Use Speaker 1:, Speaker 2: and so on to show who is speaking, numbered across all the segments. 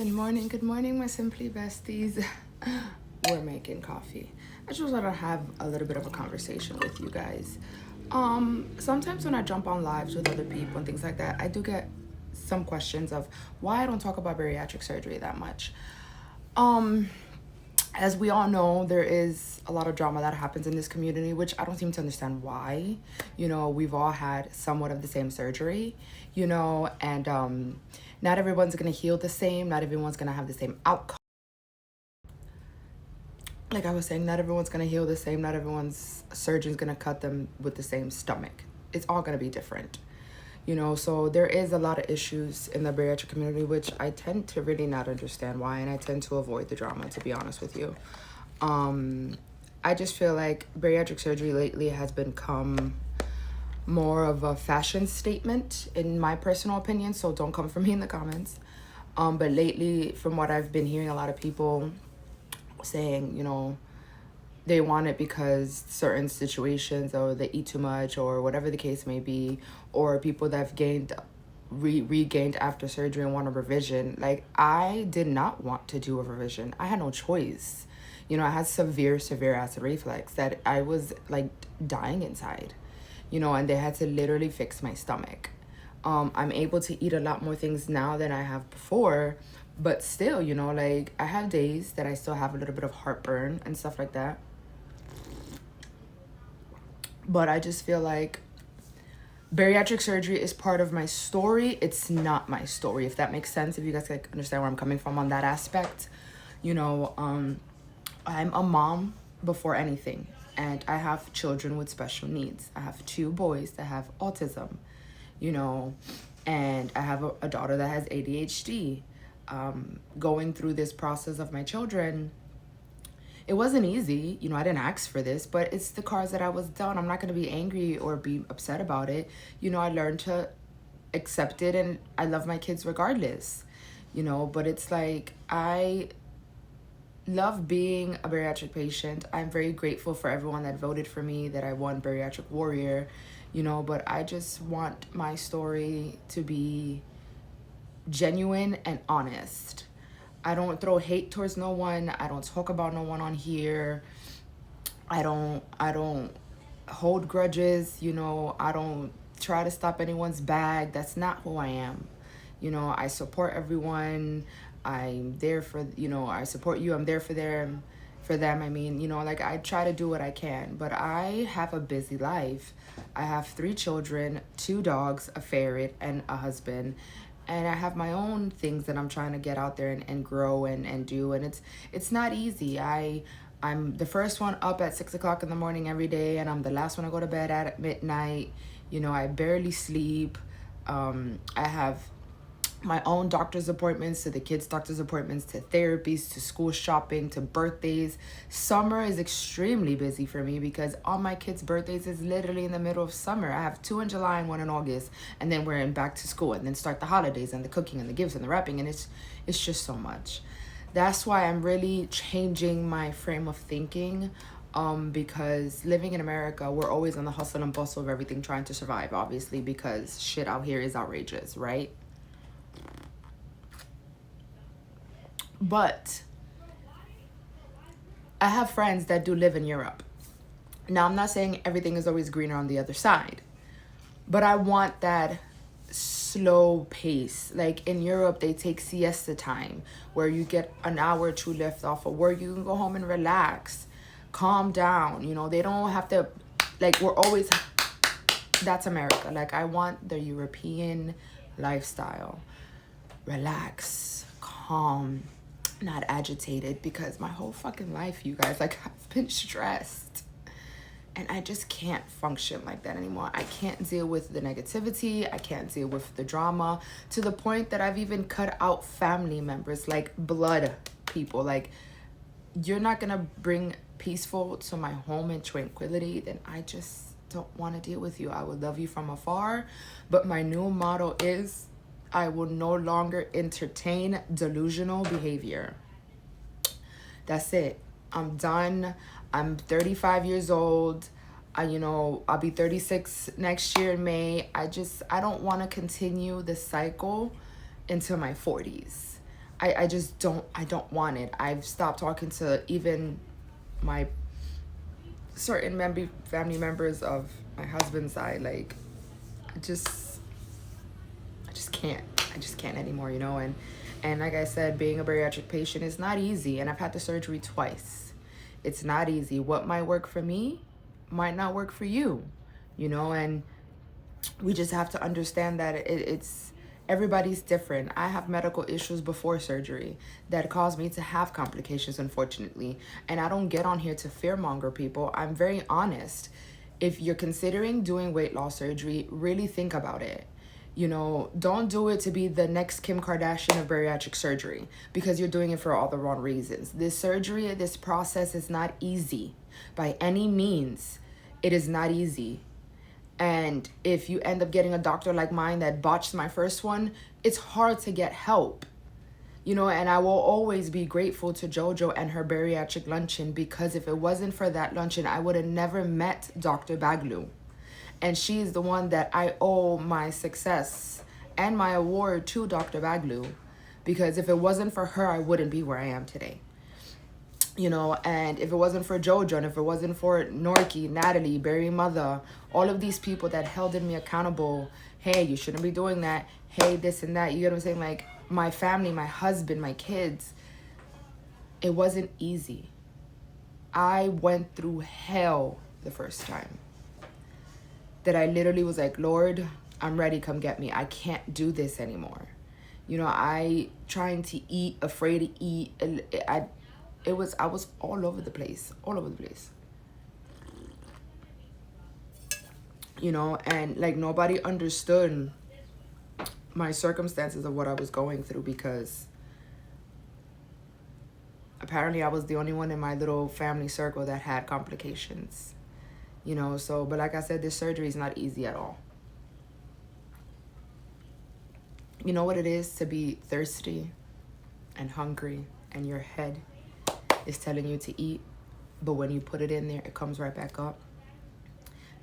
Speaker 1: Good morning, my Simply besties. We're making coffee. I just want to have a little bit of a conversation with you guys. Sometimes when I jump on lives with other people and things like that, I do get some questions of why I don't talk about bariatric surgery that much. Um, as we all know, there is a lot of drama that happens in this community, which I don't seem to understand why. We've all had somewhat of the same surgery, and not everyone's gonna heal the same, not everyone's gonna have the same outcome. Like I was saying, not everyone's gonna heal the same, not everyone's surgeon's gonna cut them with the same stomach. It's all gonna be different. So there is a lot of issues in the bariatric community, which I tend to really not understand why, and I tend to avoid the drama, to be honest with you. I just feel like bariatric surgery lately has become more of a fashion statement, in my personal opinion, so don't come for me in the comments. But lately, from what I've been hearing, a lot of people saying, they want it because certain situations, or they eat too much, or whatever the case may be, or people that have regained after surgery and want a revision. Like, I did not want to do a revision. I had no choice. I had severe acid reflux that I was like dying inside, and they had to literally fix my stomach. I'm able to eat a lot more things now than I have before, but still, like, I have days that I still have a little bit of heartburn and stuff like that. But I just feel like bariatric surgery is part of my story. It's not my story, if that makes sense, if you guys like understand where I'm coming from on that aspect. I'm a mom before anything, and I have children with special needs. I have 2 boys that have autism, and I have a daughter that has ADHD. Going through this process of my children, it wasn't easy. I didn't ask for this, but it's the cards that I was dealt. I'm not going to be angry or be upset about it. I learned to accept it, and I love my kids regardless, but it's like, I love being a bariatric patient. I'm very grateful for everyone that voted for me, that I won Bariatric Warrior, but I just want my story to be genuine and honest. I don't throw hate towards no one. I don't talk about no one on here. I don't hold grudges, I don't try to stop anyone's bag. That's not who I am. I support everyone. I'm there for, I support you. I'm there for them. I mean, like, I try to do what I can, but I have a busy life. I have 3 children, 2 dogs, a ferret, and a husband. And I have my own things that I'm trying to get out there and grow and do. And it's not easy. I'm the first one up at 6 o'clock in the morning every day, and I'm the last one to go to bed at midnight. I barely sleep. I have my own doctor's appointments, to the kids' doctor's appointments, to therapies, to school shopping, to birthdays. Summer is extremely busy for me because all my kids' birthdays is literally in the middle of summer. I have 2 in July and 1 in August, and then we're in back to school, and then start the holidays and the cooking and the gifts and the wrapping, and it's just so much. That's why I'm really changing my frame of thinking, because living in America, we're always on the hustle and bustle of everything, trying to survive, obviously, because shit out here is outrageous, right? But I have friends that do live in Europe. Now, I'm not saying everything is always greener on the other side, but I want that slow pace. Like, in Europe, they take siesta time, where you get an hour or 2 left off of work. You can go home and relax, calm down. They don't have to, like, we're always, that's America. Like, I want the European lifestyle. Relax, calm, not agitated, because my whole fucking life, you guys, like, I've been stressed, and I just can't function like that anymore. I can't deal with the negativity. I can't deal with the drama, to the point that I've even cut out family members, like blood people. Like, you're not gonna bring peaceful to my home and tranquility, then I just don't want to deal with you. I would love you from afar, but my new motto is, I will no longer entertain delusional behavior. That's it. I'm done. I'm 35 years old. I'll be 36 next year in May. I don't want to continue the cycle into my 40s. I just don't want it. I've stopped talking to even my certain family members of my husband's side. Like, I just can't. I just can't anymore, you know. And like I said, being a bariatric patient is not easy, and I've had the surgery twice. It's not easy. What might work for me might not work for you, you know. And we just have to understand that it's everybody's different. I have medical issues before surgery that caused me to have complications, unfortunately. And I don't get on here to fearmonger people. I'm very honest. If you're considering doing weight loss surgery, really think about it. You know, don't do it to be the next Kim Kardashian of bariatric surgery, because you're doing it for all the wrong reasons. This surgery, this process is not easy by any means. It is not easy. And if you end up getting a doctor like mine that botched my first one, it's hard to get help. You know, and I will always be grateful to JoJo and her bariatric luncheon, because if it wasn't for that luncheon, I would have never met Dr. Baglu. And she is the one that I owe my success and my award to, Dr. Baglu, because if it wasn't for her, I wouldn't be where I am today. You know, and if it wasn't for JoJo, and if it wasn't for Norky, Natalie, Barry Mother, all of these people that held me accountable, hey, you shouldn't be doing that, hey, this and that, you get what I'm saying? Like, my family, my husband, my kids, it wasn't easy. I went through hell the first time. That I literally was like, Lord, I'm ready, come get me. I can't do this anymore. You know, I trying to eat, afraid to eat. I was all over the place. You know, and like nobody understood my circumstances of what I was going through, because apparently I was the only one in my little family circle that had complications. You know, so, but like I said, this surgery is not easy at all. You know what it is to be thirsty and hungry, and your head is telling you to eat, but when you put it in there, it comes right back up.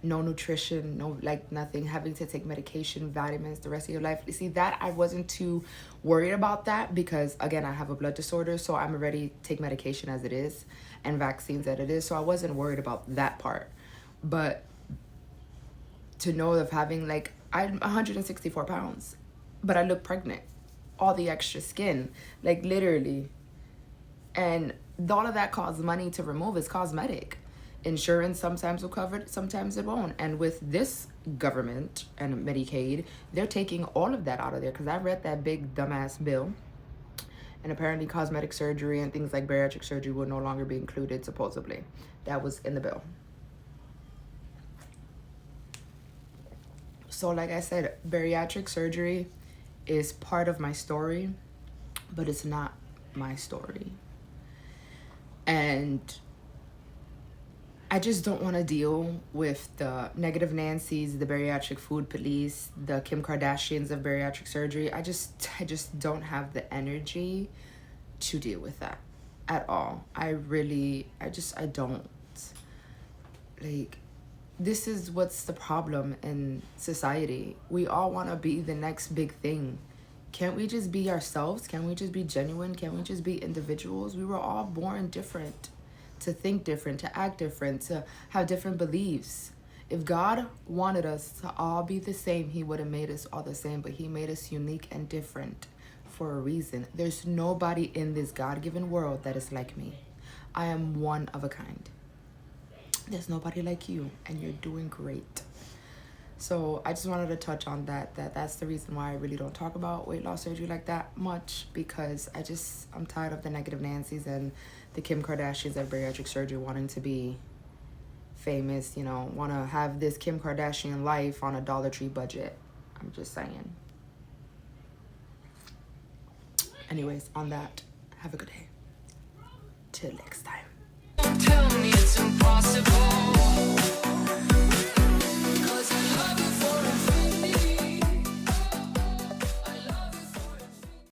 Speaker 1: No nutrition, no, like nothing, having to take medication, vitamins the rest of your life. You see, that I wasn't too worried about that, because again, I have a blood disorder, so I'm already take medication as it is and vaccines as it is, so I wasn't worried about that part. But to know of having, like, I'm 164 pounds, but I look pregnant, all the extra skin, like literally, and all of that costs money to remove. Is cosmetic. Insurance sometimes will cover it, sometimes it won't. And with this government and Medicaid, they're taking all of that out of there, because I read that big dumbass bill, and apparently cosmetic surgery and things like bariatric surgery will no longer be included, supposedly. That was in the bill. So like I said, bariatric surgery is part of my story, but it's not my story. And I just don't want to deal with the negative Nancy's, the bariatric food police, the Kim Kardashians of bariatric surgery. I just don't have the energy to deal with that at all. I don't. Like, this is what's the problem in society. We all want to be the next big thing. Can't we just be ourselves? Can't we just be genuine? Can't we just be individuals? We were all born different, to think different, to act different, to have different beliefs. If God wanted us to all be the same, he would have made us all the same, but he made us unique and different for a reason. There's nobody in this God-given world that is like me. I am one of a kind. There's nobody like you, and you're doing great. So I just wanted to touch on that's the reason why I really don't talk about weight loss surgery like that much, because I'm tired of the negative Nancy's and the Kim Kardashians of bariatric surgery wanting to be famous, you know, want to have this Kim Kardashian life on a Dollar Tree budget. I'm just saying. Anyways, on that, have a good day. Till next time.
Speaker 2: Tell me it's impossible.